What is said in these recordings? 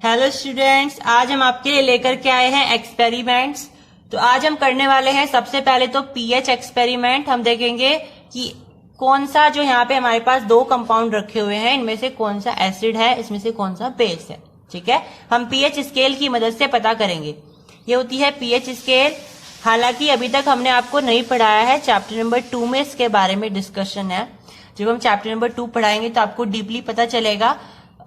Hello students, आज हम आपके लिए लेकर के आए हैं एक्सपेरिमेंट्स। तो आज हम करने वाले हैं सबसे पहले तो पीएच एक्सपेरिमेंट। हम देखेंगे कि कौन सा जो यहाँ पे हमारे पास दो कंपाउंड रखे हुए हैं, इनमें से कौन सा एसिड है, इसमें से कौन सा बेस है। ठीक है, हम पीएच स्केल की मदद से पता करेंगे। ये होती है पीएच स्केल। हालांकि अभी तक हमने आपको नहीं पढ़ाया है, चैप्टर नंबर 2 में इसके बारे में डिस्कशन है। जब हम चैप्टर नंबर 2 पढ़ाएंगे तो आपको डीपली पता चलेगा।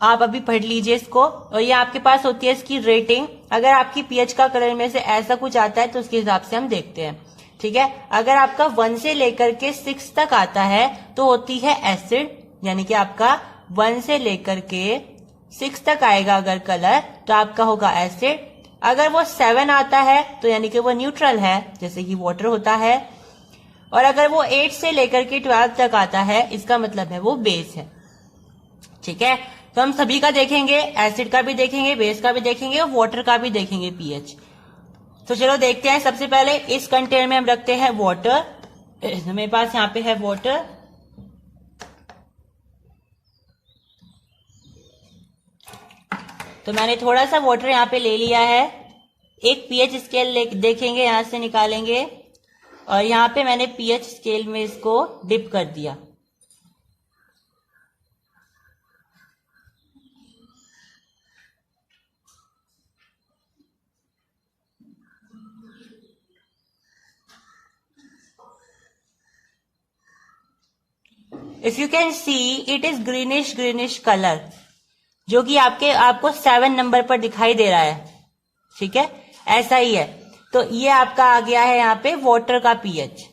आप अभी पढ़ लीजिए इसको। और ये आपके पास होती है इसकी रेटिंग। अगर आपकी पीएच का कलर में से ऐसा कुछ आता है तो उसके हिसाब से हम देखते हैं। ठीक है, अगर आपका 1 से लेकर के 6 तक आता है तो होती है एसिड, यानी कि आपका 1 से लेकर के 6 तक आएगा अगर कलर तो आपका होगा एसिड। अगर वो 7 आता है तो यानी कि वो न्यूट्रल है, जैसे कि वाटर होता है। और अगर वो 8 से लेकर के 12 तक आता है, इसका मतलब है वो बेस है। ठीक है, तो हम सभी का देखेंगे, एसिड का भी देखेंगे, बेस का भी देखेंगे और वाटर का भी देखेंगे पीएच। तो चलो देखते हैं। सबसे पहले इस कंटेनर में हम रखते हैं वाटर। मेरे पास यहाँ पे है वाटर। तो मैंने थोड़ा सा वाटर यहाँ पे ले लिया है। एक पीएच स्केल देखेंगे, यहां से निकालेंगे और यहाँ पे मैंने पीएच स्केल में इसको डिप कर दिया। If you can see it is greenish colour, जो कि आपको 7 नंबर पर दिखाई दे रहा है। ठीक है, ऐसा ही है। तो ये आपका आ गया है यहाँ पे वाटर का पीएच।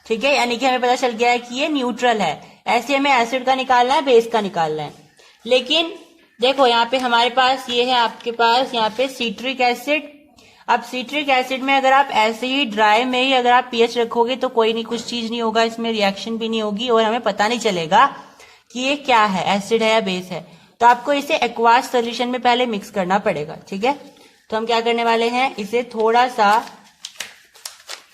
ठीक है, यानी कि हमें पता चल गया है कि ये न्यूट्रल है। ऐसे हमें एसिड का निकालना है, बेस का निकालना है। लेकिन देखो यहाँ पे हमारे पास ये है, आपके पास यहाँ पे सीट्रिक एसिड। अब सीट्रिक एसिड में अगर आप ऐसे ही ड्राई में ही अगर आप पीएच रखोगे तो कोई नहीं, कुछ चीज नहीं होगा, इसमें रिएक्शन भी नहीं होगी और हमें पता नहीं चलेगा कि ये क्या है, एसिड है या बेस है। तो आपको इसे एक्वास सोल्यूशन में पहले मिक्स करना पड़ेगा। ठीक है, तो हम क्या करने वाले हैं, इसे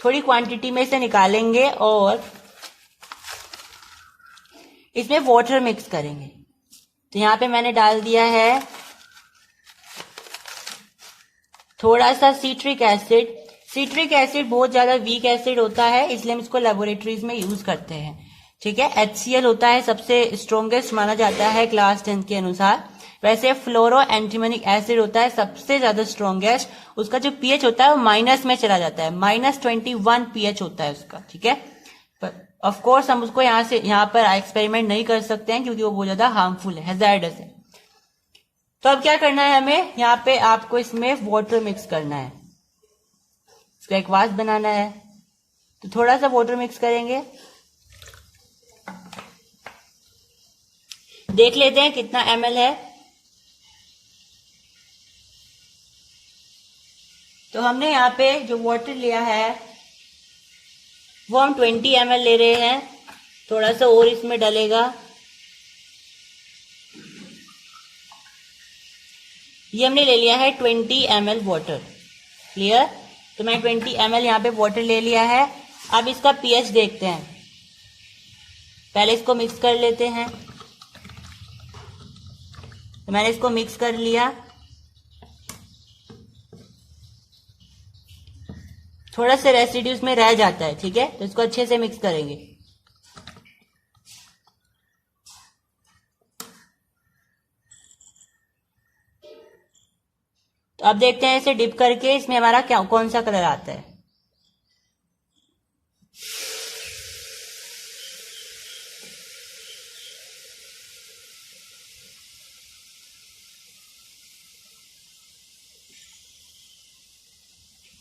थोड़ी क्वांटिटी में इसे निकालेंगे और इसमें वाटर मिक्स करेंगे। तो यहां पे मैंने डाल दिया है थोड़ा सा सीट्रिक एसिड। सीट्रिक एसिड बहुत ज्यादा वीक एसिड होता है, इसलिए हम इसको लेबोरेटरीज में यूज करते हैं। ठीक है, HCl होता है, सबसे स्ट्रॉन्गेस्ट माना जाता है क्लास 10 के अनुसार। वैसे फ्लोरो एंटीमोनिक एसिड होता है सबसे ज्यादा स्ट्रॉन्गेस्ट। उसका जो पीएच होता है वो माइनस में चला जाता है, -21 पीएच होता है उसका। ठीक है, ऑफ कोर्स हम उसको यहाँ पर एक्सपेरिमेंट नहीं कर सकते हैं क्योंकि वो बहुत ज्यादा हार्मफुल है, हैजार्डस है। तो अब क्या करना है, हमें यहाँ पे आपको इसमें वाटर मिक्स करना है, इसका एक्वास बनाना है। तो थोड़ा सा वाटर मिक्स करेंगे, देख लेते हैं कितना ml है। तो हमने यहाँ पे जो वाटर लिया है वो हम 20 ml ले रहे हैं। थोड़ा सा और इसमें डलेगा। ये हमने ले लिया है 20 ml वाटर। क्लियर? तो मैं 20 ml यहाँ पे वाटर ले लिया है। अब इसका पीएच देखते हैं, पहले इसको मिक्स कर लेते हैं। तो मैंने इसको मिक्स कर लिया। थोड़ा सा रेसिड्यूज में रह जाता है। ठीक है, तो इसको अच्छे से मिक्स करेंगे। तो अब देखते हैं इसे डिप करके इसमें हमारा कौन सा कलर आता है।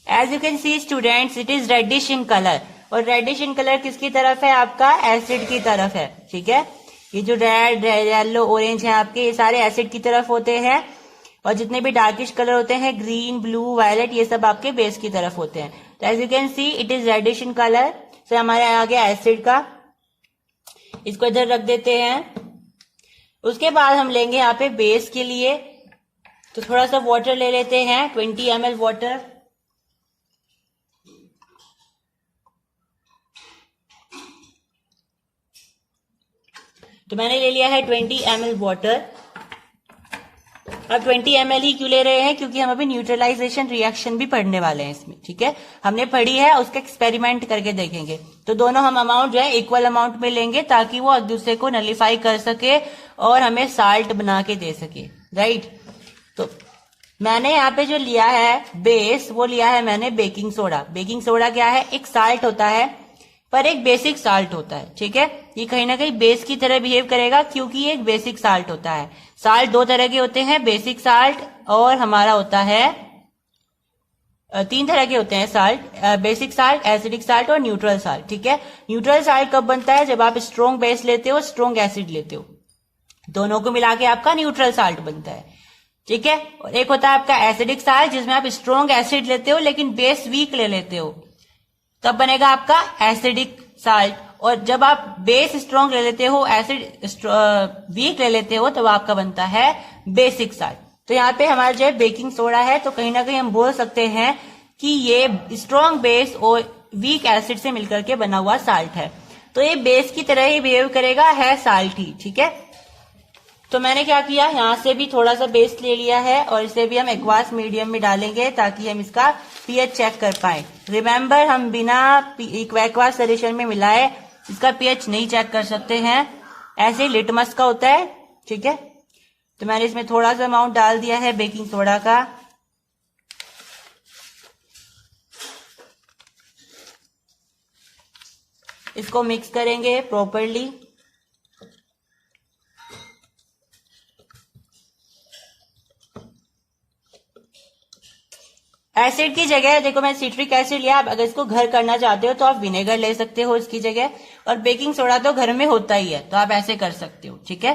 As you can see students, it is reddish in colour. और रेडिश इन कलर किसकी तरफ है, आपका एसिड की तरफ है। ठीक है, ये जो रेड, येलो, ऑरेंज है आपके, ये सारे एसिड की तरफ होते हैं। और जितने भी डार्किश कलर होते हैं, ग्रीन, ब्लू, वायलेट, ये सब आपके बेस की तरफ होते हैं। तो as you can see it is reddish in colour. से हमारे आ गया एसिड का, इसको इधर रख देते हैं। उसके बाद हम लेंगे यहाँ पे बेस के लिए। तो थोड़ा सा वाटर ले लेते हैं, 20 ml वाटर। तो मैंने ले लिया है 20 ml वाटर। अब 20 ml ही क्यों ले रहे हैं, क्योंकि हम अभी न्यूट्रलाइजेशन रिएक्शन भी पढ़ने वाले हैं इसमें, ठीक है। हमने पढ़ी है, उसका एक्सपेरिमेंट करके देखेंगे। तो दोनों हम अमाउंट जो है इक्वल अमाउंट में लेंगे ताकि वो एक दूसरे को नलिफाई कर सके और हमें साल्ट बना के दे सके, राइट। तो मैंने यहाँ पे जो लिया है बेस, वो लिया है मैंने बेकिंग सोडा। बेकिंग सोडा क्या है, एक साल्ट होता है पर एक बेसिक साल्ट होता है, ठीक है। ये कहीं ना कहीं बेस की तरह बिहेव करेगा क्योंकि ये एक बेसिक साल्ट होता है। साल्ट दो तरह के होते हैं, बेसिक साल्ट और हमारा होता है 3 तरह के होते हैं salt, basic salt, acidic salt और न्यूट्रल साल्ट, ठीक है। न्यूट्रल साल्ट कब बनता है, जब आप स्ट्रॉन्ग बेस लेते हो, स्ट्रॉन्ग एसिड लेते हो, दोनों को मिला के आपका न्यूट्रल साल्ट बनता है, ठीक है। और एक होता है आपका एसिडिक साल्ट जिसमें आप स्ट्रॉन्ग एसिड लेते हो लेकिन बेस वीक ले लेते हो, तब बनेगा आपका एसिडिक साल्ट। और जब आप बेस स्ट्रॉन्ग ले लेते हो, एसिड वीक ले लेते हो, तब आपका बनता है बेसिक साल्ट। तो यहाँ पे हमारा जो है बेकिंग सोडा है, तो कहीं ना कहीं हम बोल सकते हैं कि ये स्ट्रॉन्ग बेस और वीक एसिड से मिलकर के बना हुआ साल्ट है। तो ये बेस की तरह ही बिहेव करेगा, है साल्ट ही, ठीक है। तो मैंने क्या किया, यहां से भी थोड़ा सा बेस ले लिया है और इसे भी हम एक्वास मीडियम में डालेंगे ताकि हम इसका पीएच चेक कर पाए। रिमेंबर, हम बिना एक्वास सोल्यूशन में मिलाए इसका पीएच नहीं चेक कर सकते हैं, ऐसे लिटमस का होता है, ठीक है। तो मैंने इसमें थोड़ा सा अमाउंट डाल दिया है बेकिंग सोडा का। इसको मिक्स करेंगे प्रॉपरली। एसिड की जगह देखो मैं सिट्रिक एसिड लिया, आप अगर इसको घर करना चाहते हो तो आप विनेगर ले सकते हो इसकी जगह, और बेकिंग सोडा तो घर में होता ही है तो आप ऐसे कर सकते हो, ठीक है,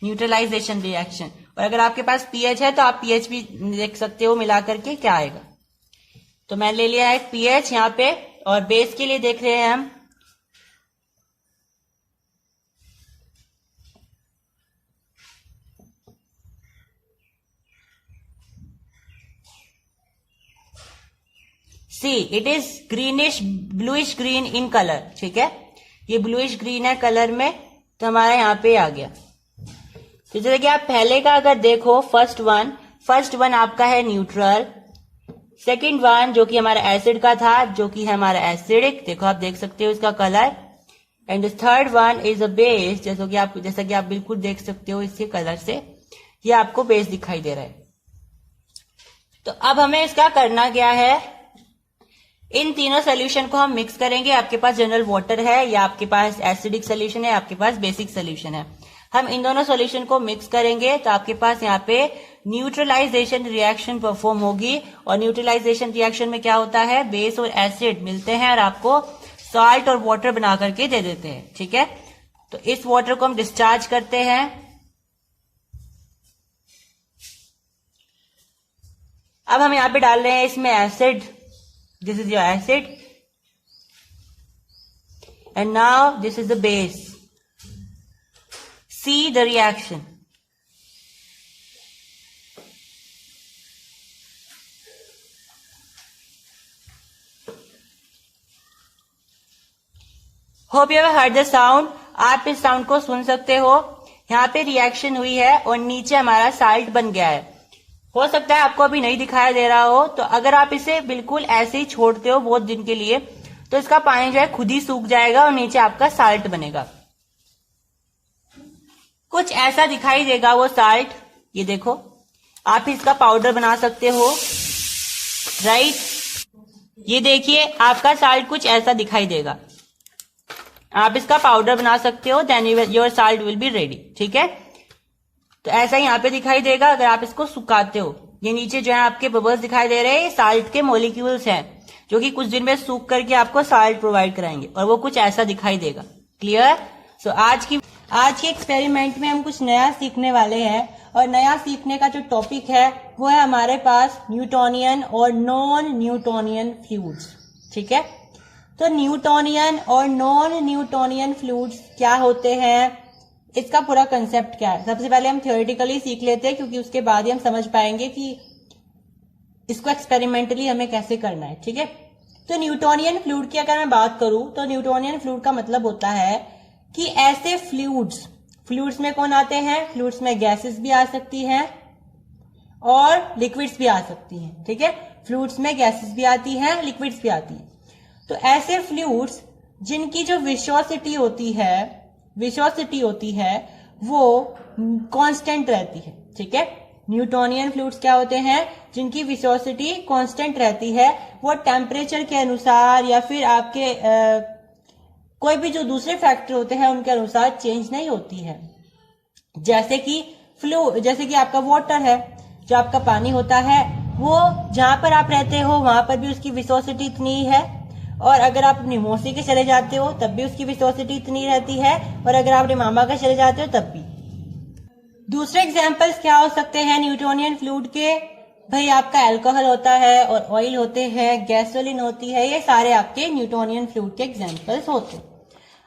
न्यूट्रलाइजेशन रिएक्शन। और अगर आपके पास पीएच है तो आप पीएच भी देख सकते हो मिला करके क्या आएगा। तो मैंने ले लिया है पीएच यहाँ पे, और बेस के लिए देख रहे हैं हम सी it is greenish bluish green in colour, ठीक है। ये ब्लूइश ग्रीन है कलर में, तो हमारा यहाँ पे आ गया। तो जैसे कि आप पहले का अगर देखो, फर्स्ट वन आपका है न्यूट्रल, सेकंड वन जो कि हमारा एसिड का था, जो कि है हमारा एसिडिक, देखो आप देख सकते हो इसका colour, and third one is a base, जैसा कि आप बिल्कुल देख सकते हो इसके कलर से, ये आपको बेस दिखाई दे रहा है। तो अब हमें इसका करना क्या है, इन तीनों सोल्यूशन को हम मिक्स करेंगे। आपके पास जनरल वाटर है, या आपके पास एसिडिक सोल्यूशन है, आपके पास बेसिक सोल्यूशन है। हम इन दोनों सोल्यूशन को मिक्स करेंगे तो आपके पास यहाँ पे न्यूट्रलाइजेशन रिएक्शन परफॉर्म होगी। और न्यूट्रलाइजेशन रिएक्शन में क्या होता है, बेस और एसिड मिलते हैं और आपको सॉल्ट और वाटर बना करके दे देते हैं, ठीक है। तो इस वाटर को हम डिस्चार्ज करते हैं। अब हम यहाँ पे डाल रहे हैं इसमें acid, this is your acid, and now this is the base. See the reaction. Hope you have heard the sound. आप इस साउंड को सुन सकते हो। यहाँ पे रिएक्शन हुई है और नीचे हमारा साल्ट बन गया है। हो सकता है आपको अभी नहीं दिखाई दे रहा हो, तो अगर आप इसे बिल्कुल ऐसे ही छोड़ते हो बहुत दिन के लिए, तो इसका पानी जो है खुद ही सूख जाएगा और नीचे आपका साल्ट बनेगा। कुछ ऐसा दिखाई देगा वो साल्ट, ये देखो। आप इसका पाउडर बना सकते हो, राइट। ये देखिए आपका साल्ट कुछ ऐसा दिखाई देगा। आप इसका पाउडर बना सकते हो, then your salt will be ready, ठीक है। तो ऐसा ही यहाँ पे दिखाई देगा अगर आप इसको सुखाते हो। ये नीचे जो है आपके बबल्स दिखाई दे रहे हैं, ये साल्ट के मॉलिक्यूल्स हैं जो कि कुछ दिन में सूख करके आपको साल्ट प्रोवाइड कराएंगे, और वो कुछ ऐसा दिखाई देगा। क्लियर। सो आज के एक्सपेरिमेंट में हम कुछ नया सीखने वाले हैं, और नया सीखने का जो टॉपिक है वो है हमारे पास न्यूटोनियन और नॉन न्यूटोनियन फ्लूइड्स, ठीक है। तो न्यूटोनियन और नॉन न्यूटोनियन फ्लूइड्स क्या होते हैं, इसका पूरा कंसेप्ट क्या है, सबसे पहले हम थियोरेटिकली सीख लेते हैं, क्योंकि उसके बाद ही हम समझ पाएंगे कि इसको एक्सपेरिमेंटली हमें कैसे करना है, ठीक है। तो न्यूटोनियन फ्लूइड की अगर मैं बात करूं, तो न्यूटोनियन फ्लूइड का मतलब होता है कि ऐसे फ्लूइड्स में कौन आते हैं, फ्लूइड्स में गैसेस भी आ सकती हैं, और लिक्विड्स भी आ सकती हैं, ठीक है। फ्लूइड्स में गैसेस भी आती हैं, लिक्विड्स भी आती हैं। तो ऐसे फ्लूइड्स जिनकी जो विस्कोसिटी होती है वो कांस्टेंट रहती है, ठीक है। न्यूटोनियन फ्लूइड्स क्या होते हैं, जिनकी विस्कोसिटी कांस्टेंट रहती है, वो टेम्परेचर के अनुसार या फिर आपके कोई भी जो दूसरे फैक्टर होते हैं उनके अनुसार चेंज नहीं होती है। जैसे कि आपका वाटर है, जो आपका पानी होता है, वो जहां पर आप रहते हो वहां पर भी उसकी विस्कोसिटी इतनी ही है, और अगर आप अपनी मौसी के चले जाते हो तब भी उसकी विस्कोसिटी इतनी रहती है, और अगर आप अपने मामा के चले जाते हो तब भी। दूसरे एग्जांपल्स क्या हो सकते हैं न्यूटोनियन फ्लूइड के, भाई आपका अल्कोहल होता है और ऑयल होते हैं, गैसोलीन होती है, ये सारे आपके न्यूटोनियन फ्लूइड के एग्जांपल्स होते हैं।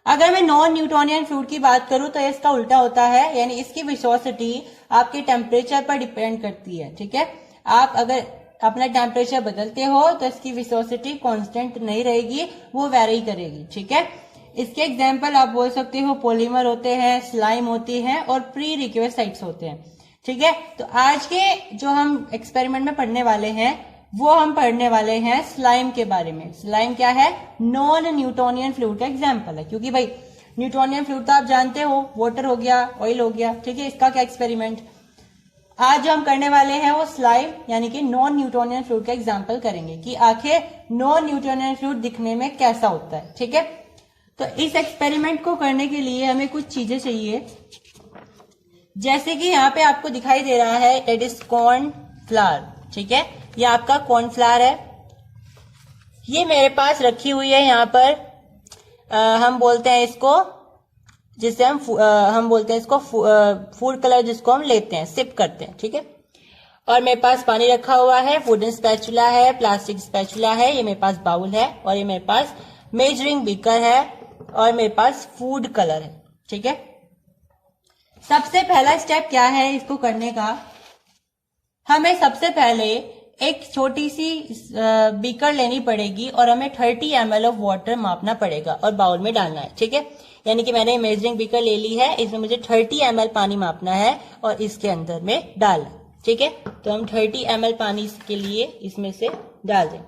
अगर मैं नॉन न्यूटोनियन फ्लूइड की बात करूं तो इसका उल्टा होता है, यानी इसकी विस्कोसिटी आपके टेम्परेचर पर डिपेंड करती है, ठीक है। आप अगर अपना टेम्परेचर बदलते हो तो इसकी विस्कोसिटी कांस्टेंट नहीं रहेगी, वो वेरी करेगी, ठीक है। इसके एग्जांपल आप बोल सकते हो पॉलीमर होते हैं, स्लाइम होती है और प्री रिक्वेसाइट्स होते हैं, ठीक है। तो आज के जो हम एक्सपेरिमेंट में पढ़ने वाले हैं वो हम पढ़ने वाले हैं स्लाइम के बारे में। स्लाइम क्या है, नॉन न्यूटोनियन फ्लूइड का एग्जाम्पल है, क्योंकि भाई न्यूटोनियन फ्लूइड तो आप जानते हो, वाटर हो गया, ऑयल हो गया, ठीक है। इसका क्या एक्सपेरिमेंट आज जो हम करने वाले हैं वो स्लाइम यानी कि नॉन न्यूटोनियन फ्लूइड का एग्जाम्पल करेंगे कि आखिर नॉन न्यूटोनियन फ्लूइड दिखने में कैसा होता है, ठीक है। तो इस एक्सपेरिमेंट को करने के लिए हमें कुछ चीजें चाहिए, जैसे कि यहाँ पे आपको दिखाई दे रहा है इट इज कॉर्न फ्लावर, ठीक है। ये आपका कॉर्न फ्लावर है, ये मेरे पास रखी हुई है यहाँ पर। हम बोलते हैं इसको, जिसे हम बोलते हैं इसको फूड कलर, जिसको हम लेते हैं, सिप करते हैं, ठीक है। और मेरे पास पानी रखा हुआ है, वुडन स्पैचुला है, प्लास्टिक स्पैचुला है, ये मेरे पास बाउल है, और ये मेरे पास मेजरिंग बीकर है, और मेरे पास फूड कलर है, ठीक है। सबसे पहला स्टेप क्या है इसको करने का, हमें सबसे पहले एक छोटी सी बीकर लेनी पड़ेगी और हमें 30 ml ऑफ वाटर मापना पड़ेगा और बाउल में डालना है, ठीक है। यानी कि मैंने मेजरिंग बीकर ले ली है, इसमें मुझे 30 ml पानी मापना है और इसके अंदर में डालना, ठीक है। तो हम 30 ml पानी के लिए इसमें से डाल दें।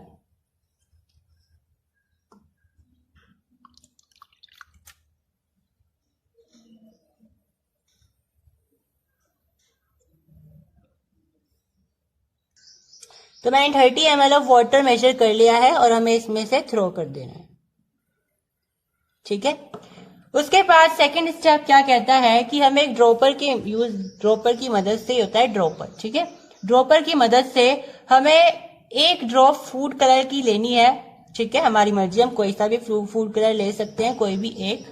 तो मैंने 30 ml ऑफ वाटर मेजर कर लिया है और हमें इसमें से थ्रो कर देना है, ठीक है। उसके बाद सेकंड स्टेप क्या कहता है कि हमें एक ड्रॉपर की मदद से होता है ड्रॉपर, ठीक है। ड्रॉपर की मदद से हमें एक ड्रॉप फूड कलर की लेनी है, ठीक है। हमारी मर्जी, हम कोई सा भी फूड कलर ले सकते हैं, कोई भी एक,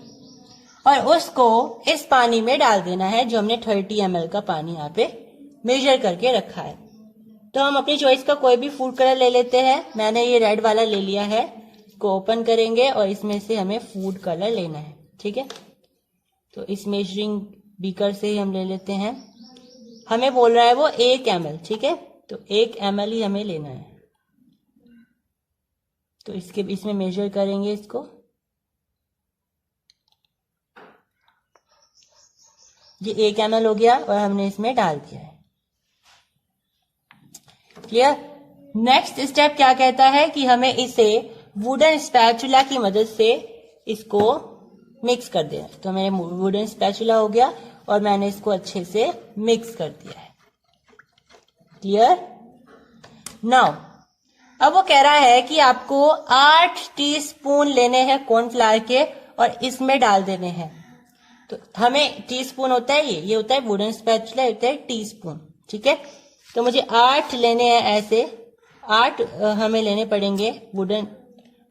और उसको इस पानी में डाल देना है जो हमने 30 ml का पानी यहाँ पे मेजर करके रखा है। तो हम अपनी चॉइस का कोई भी फूड कलर ले लेते हैं, मैंने ये रेड वाला ले लिया है, इसको ओपन करेंगे और इसमें से हमें फूड कलर लेना है, ठीक है। तो इस मेजरिंग बीकर से ही हम ले लेते हैं, हमें बोल रहा है वो 1 ml, ठीक है। तो 1 ml ही हमें लेना है, तो इसमें मेजर करेंगे इसको, ये 1 ml हो गया और हमने इसमें डाल दिया है, क्लियर। नेक्स्ट स्टेप क्या कहता है कि हमें इसे वुडन स्पैचुला की मदद से इसको मिक्स कर देना है। तो मेरे वुडन स्पैचुला हो गया और मैंने इसको अच्छे से मिक्स कर दिया है, क्लियर। नाउ अब वो कह रहा है कि आपको 8 टीस्पून लेने हैं कॉर्नफ्लावर के और इसमें डाल देने हैं। तो हमें टीस्पून होता है, ये होता है वुडन स्पैचुला, होता है टीस्पून, ठीक है। तो मुझे 8 लेने हैं, ऐसे 8 हमें लेने पड़ेंगे वुडन,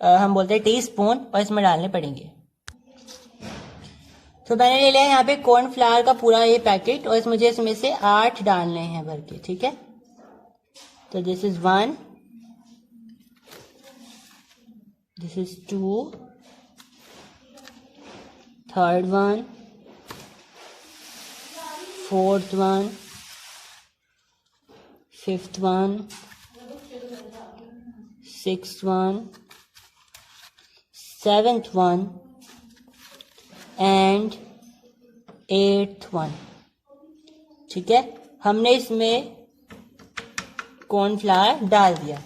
हम बोलते हैं टीस्पून, और इसमें डालने पड़ेंगे। तो मैंने ले लिया यहाँ पे कॉर्नफ्लावर का पूरा ये पैकेट और मुझे इसमें से 8 डालने हैं भर के, ठीक है। तो this is 1, this is 2, third one, fourth one, fifth one, sixth one, seventh one and 8th one, ठीक है। हमने इसमें कॉर्नफ्लावर डाल दिया।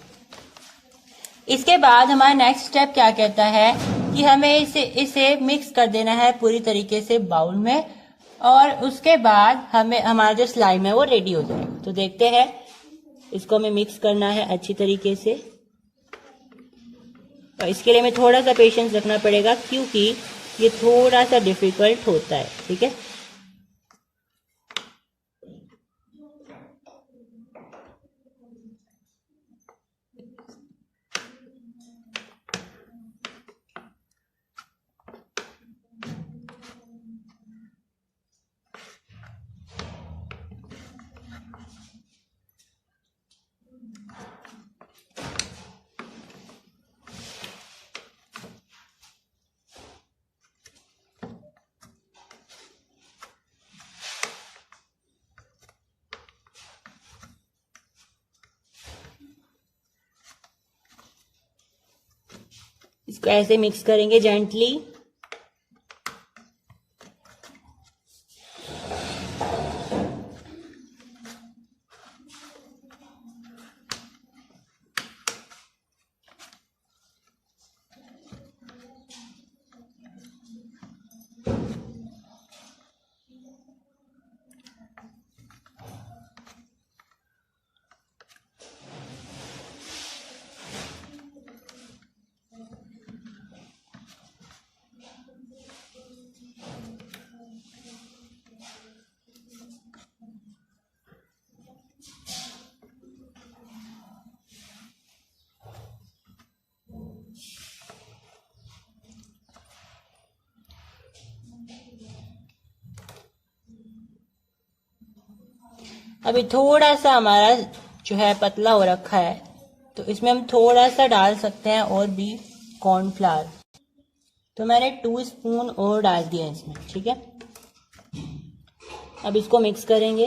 इसके बाद हमारा नेक्स्ट स्टेप क्या कहता है कि हमें इसे मिक्स कर देना है पूरी तरीके से बाउल में, और उसके बाद हमें हमारा जो स्लाइम है वो रेडी हो जाएगा। तो देखते हैं, इसको हमें मिक्स करना है अच्छी तरीके से, और इसके लिए हमें थोड़ा सा पेशेंस रखना पड़ेगा क्योंकि ये थोड़ा सा डिफिकल्ट होता है। ठीक है, इसको ऐसे मिक्स करेंगे जेंटली। अभी थोड़ा सा हमारा जो है पतला हो रखा है, तो इसमें हम थोड़ा सा डाल सकते हैं और भी कॉर्नफ्लावर। तो मैंने 2 स्पून और डाल दिया इसमें। ठीक है, अब इसको मिक्स करेंगे।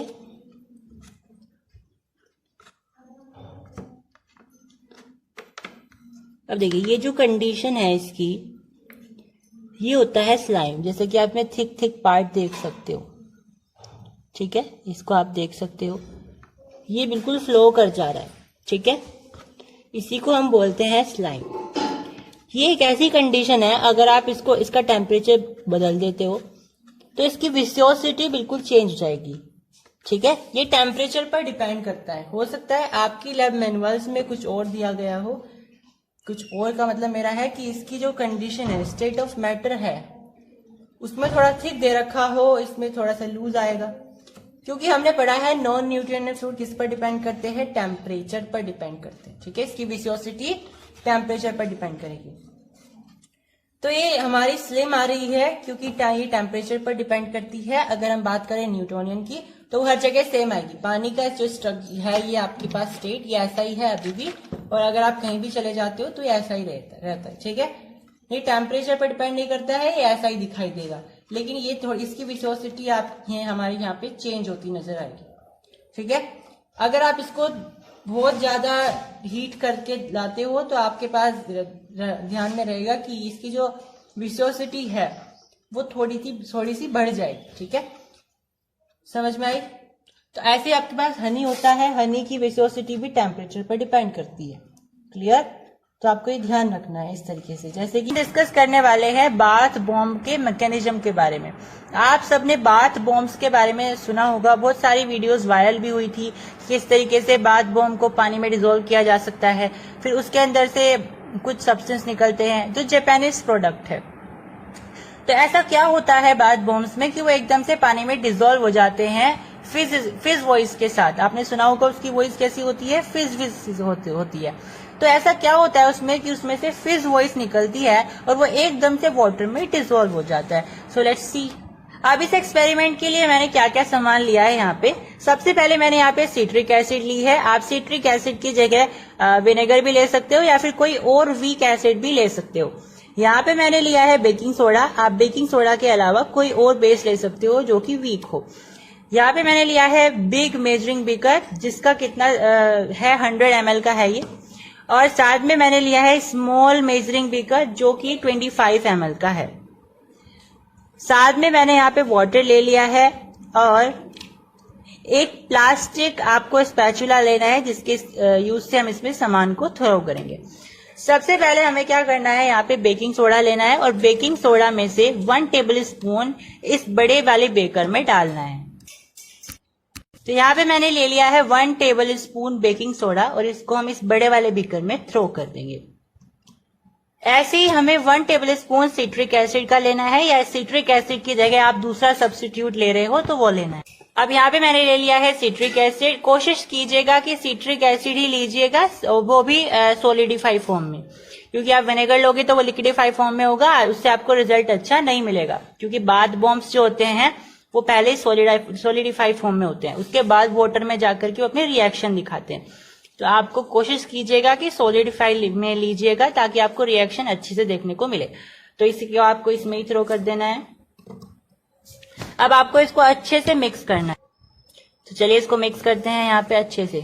अब देखिए, ये जो कंडीशन है इसकी, ये होता है स्लाइम, जैसे कि आप में थिक थिक पार्ट देख सकते हो। ठीक है, इसको आप देख सकते हो, ये बिल्कुल फ्लो कर जा रहा है। ठीक है, इसी को हम बोलते हैं स्लाइम। ये एक ऐसी कंडीशन है, अगर आप इसका टेम्परेचर बदल देते हो तो इसकी विस्कोसिटी बिल्कुल चेंज हो जाएगी। ठीक है, ये टेम्परेचर पर डिपेंड करता है। हो सकता है आपकी लैब मैनुअल्स में कुछ और दिया गया हो, कुछ और का मतलब मेरा है कि इसकी जो कंडीशन है, स्टेट ऑफ मैटर है, उसमें थोड़ा थिक दे रखा हो, इसमें थोड़ा सा लूज आएगा। क्योंकि हमने पढ़ा है नॉन न्यूट्रिएंट फूड किस पर डिपेंड करते हैं, टेम्परेचर पर डिपेंड करते हैं। ठीक है, इसकी विस्कोसिटी टेम्परेचर पर डिपेंड करेगी। तो ये हमारी स्लिम आ रही है क्योंकि ये टेम्परेचर पर डिपेंड करती है। अगर हम बात करें न्यूटोनियन की, तो हर जगह सेम आएगी। पानी का जो स्ट्रक्चर है, ये आपके पास स्टेट ये ऐसा ही है अभी भी, और अगर आप कहीं भी चले जाते हो तो ये ऐसा ही रहता है। ठीक है, ये टेम्परेचर पर डिपेंड नहीं करता है, ये ऐसा ही दिखाई देगा, लेकिन ये थोड़ी इसकी विस्कोसिटी हमारे यहाँ पे चेंज होती नजर आएगी। ठीक है, अगर आप इसको बहुत ज्यादा हीट करके लाते हो तो आपके पास ध्यान में रहेगा कि इसकी जो विस्कोसिटी है वो थोड़ी सी बढ़ जाएगी। ठीक है, समझ में आई? तो ऐसे आपके पास हनी होता है, हनी की विस्कोसिटी भी टेम्परेचर पर डिपेंड करती है। क्लियर? तो आपको ये ध्यान रखना है इस तरीके से। जैसे कि डिस्कस करने वाले हैं बाथ बॉम्ब के मैकेनिज्म के बारे में। आप सबने बाथ बॉम्ब्स के बारे में सुना होगा, बहुत सारी वीडियोस वायरल भी हुई थी, किस तरीके से बाथ बॉम्ब को पानी में डिसॉल्व किया जा सकता है, फिर उसके अंदर से कुछ सब्सटेंस निकलते हैं जो जापानीज प्रोडक्ट है। तो ऐसा क्या होता है बाथ बॉम्ब्स में कि वो एकदम से पानी में डिसॉल्व हो जाते हैं फिज वॉइस के साथ। आपने सुना होगा उसकी वॉइस कैसी होती है, फिज होती है। तो ऐसा क्या होता है उसमें कि उसमें से फिज वॉइस निकलती है और वो एकदम से वाटर में डिसॉल्व हो जाता है। So let's see. अब इस एक्सपेरिमेंट के लिए मैंने क्या क्या सामान लिया है यहाँ पे। सबसे पहले मैंने यहाँ पे सिट्रिक एसिड ली है। आप सिट्रिक एसिड की जगह विनेगर भी ले सकते हो या फिर कोई और वीक एसिड भी ले सकते हो। यहाँ पे मैंने लिया है बेकिंग सोडा। आप बेकिंग सोडा के अलावा कोई और बेस ले सकते हो जो कि वीक हो। यहाँ पे मैंने लिया है बिग मेजरिंग बीकर, जिसका कितना है 100 ml का है ये, और साथ में मैंने लिया है स्मॉल मेजरिंग बीकर जो कि 25 ml का है। साथ में मैंने यहाँ पे वाटर ले लिया है और एक प्लास्टिक आपको स्पैचुला लेना है जिसके यूज से हम इसमें सामान को थ्रो करेंगे। सबसे पहले हमें क्या करना है, यहाँ पे बेकिंग सोडा लेना है और बेकिंग सोडा में से 1 टेबल स्पून इस बड़े वाले बेकर में डालना है। तो यहाँ पे मैंने ले लिया है 1 टेबल स्पून बेकिंग सोडा और इसको हम इस बड़े वाले बेकर में थ्रो कर देंगे। ऐसे ही हमें 1 टेबल स्पून सिट्रिक एसिड का लेना है, या सिट्रिक एसिड की जगह आप दूसरा सब्स्टिट्यूट ले रहे हो तो वो लेना है। अब यहाँ पे मैंने ले लिया है सिट्रिक एसिड। कोशिश कीजिएगा कि सिट्रिक एसिड ही लीजिएगा, वो भी सोलिडिफाई फॉर्म में, क्योंकि आप विनेगर लोगे तो वो लिक्विडिफाई फॉर्म में होगा, उससे आपको रिजल्ट अच्छा नहीं मिलेगा। क्योंकि बाथ बॉम्ब्स जो होते हैं वो पहले सोलिडिफाई फॉर्म में होते हैं, उसके बाद वाटर में जाकर के वो अपने रिएक्शन दिखाते हैं। तो आपको कोशिश कीजिएगा कि सोलिडिफाई में लीजिएगा ताकि आपको रिएक्शन अच्छे से देखने को मिले। तो इसको आपको इसमें ही थ्रो कर देना है। अब आपको इसको अच्छे से मिक्स करना है, तो चलिए इसको मिक्स करते हैं यहाँ पे अच्छे से।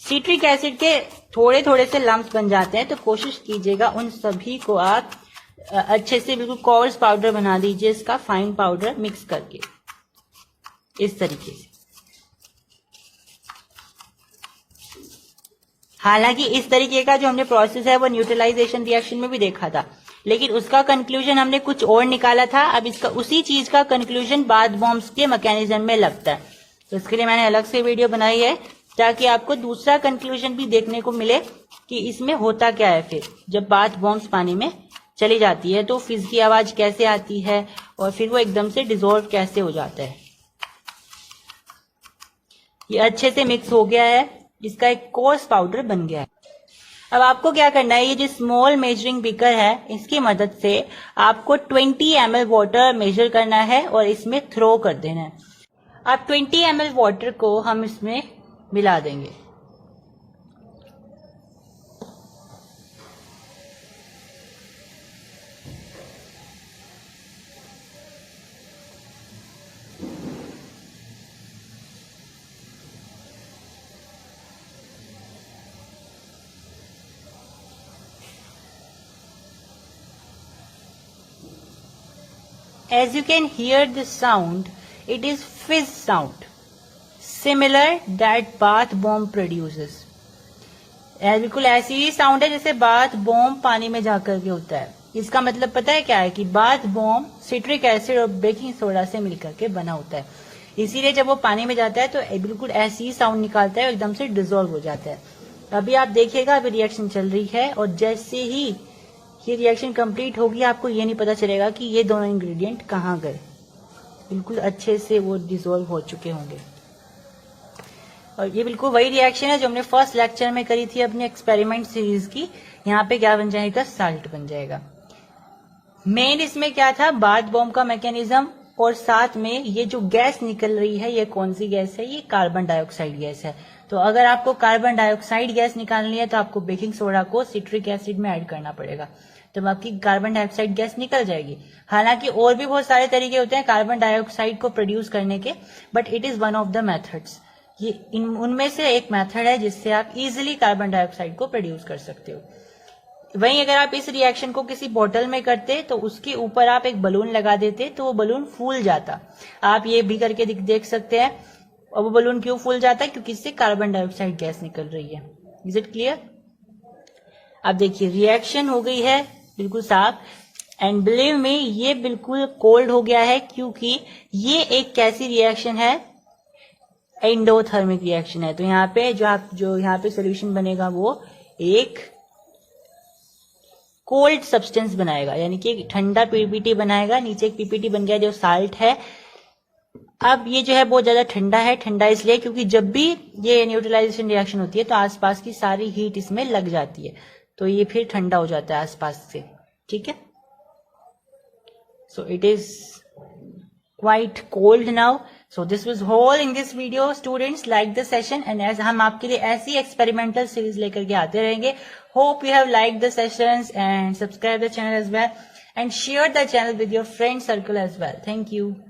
सिट्रिक एसिड के थोड़े थोड़े से लम्स बन जाते हैं, तो कोशिश कीजिएगा उन सभी को आप अच्छे से बिल्कुल कोर्स पाउडर बना दीजिए, इसका फाइन पाउडर मिक्स करके इस तरीके से। हालांकि इस तरीके का जो हमने प्रोसेस है वो न्यूट्रलाइजेशन रिएक्शन में भी देखा था, लेकिन उसका कंक्लूजन हमने कुछ और निकाला था। अब इसका उसी चीज का कंक्लूजन बाथ बॉम्ब्स के मैकेनिज्म में लगता है, तो इसके लिए मैंने अलग से वीडियो बनाई है ताकि आपको दूसरा कंक्लूजन भी देखने को मिले कि इसमें होता क्या है। फिर जब बाथ बॉम्ब्स पानी में चली जाती है तो फिज की आवाज कैसे आती है और फिर वो एकदम से डिसॉल्व कैसे हो जाता है। ये अच्छे से मिक्स हो गया है, इसका एक कोर्स पाउडर बन गया है। अब आपको क्या करना है, ये जो स्मॉल मेजरिंग बीकर है इसकी मदद से आपको 20 ml वाटर मेजर करना है और इसमें थ्रो कर देना है। अब 20 ml वाटर को हम इसमें मिला देंगे। As you can hear the sound, it is fizz sound, similar that bath bomb produces. बिल्कुल ऐसी ही साउंड है जैसे बाथ बॉम्ब पानी में जाकर के होता है। इसका मतलब पता है क्या है कि बाथ बॉम्ब सिट्रिक एसिड और बेकिंग सोडा से मिलकर के बना होता है, इसीलिए जब वो पानी में जाता है तो बिल्कुल ऐसी ही साउंड निकालता है, एकदम से डिसॉल्व हो जाता है। अभी आप देखिएगा, अभी रिएक्शन चल रही है और जैसे ही ये रिएक्शन कंप्लीट होगी आपको ये नहीं पता चलेगा कि ये दोनों इंग्रेडिएंट कहाँ गए, बिल्कुल अच्छे से वो डिसॉल्व हो चुके होंगे। और ये बिल्कुल वही रिएक्शन है जो हमने फर्स्ट लेक्चर में करी थी अपनी एक्सपेरिमेंट सीरीज की। यहाँ पे क्या बन जाएगा, साल्ट बन जाएगा। मेन इसमें क्या था, बाथ बॉम्ब का मैकेनिज्म, और साथ में ये जो गैस निकल रही है ये कौन सी गैस है, ये कार्बन डाइऑक्साइड गैस है। तो अगर आपको कार्बन डाइऑक्साइड गैस निकालनी है तो आपको बेकिंग सोडा को सिट्रिक एसिड में ऐड करना पड़ेगा, तब आपकी कार्बन डाइऑक्साइड गैस निकल जाएगी। हालांकि और भी बहुत सारे तरीके होते हैं कार्बन डाइऑक्साइड को प्रोड्यूस करने के, but it is one of the methods. ये उनमें से एक मेथड है जिससे आप इजिली कार्बन डाइऑक्साइड को प्रोड्यूस कर सकते हो। वहीं अगर आप इस रिएक्शन को किसी बोतल में करते तो उसके ऊपर आप एक बलून लगा देते तो वो बलून फूल जाता। आप ये भी करके देख सकते हैं। और वो बलून क्यों फूल जाता है, क्योंकि इससे कार्बन डाइऑक्साइड गैस निकल रही है। Is it clear? अब देखिए रिएक्शन हो गई है बिल्कुल साफ, एंड बिलीव मी ये बिल्कुल कोल्ड हो गया है, क्योंकि ये एक कैसी रिएक्शन है, एंडोथर्मिक रिएक्शन है। तो यहाँ पे जो यहाँ पे सोल्यूशन बनेगा वो एक कोल्ड सब्सटेंस बनाएगा, यानी कि एक ठंडा पीपीटी बनाएगा। नीचे एक पीपीटी बन गया जो साल्ट है। अब ये जो है बहुत ज्यादा ठंडा है, ठंडा इसलिए क्योंकि जब भी ये न्यूट्रलाइजेशन रिएक्शन होती है तो आसपास की सारी हीट इसमें लग जाती है, तो ये फिर ठंडा हो जाता है आसपास से। ठीक है, so it is quite cold now. So this was all in this video. Students, like the session, and as हम आपके लिए ऐसी experimental series लेकर के आते रहेंगे. Hope you have liked the sessions and subscribe the channel as well and share the channel with your friend circle as well. Thank you.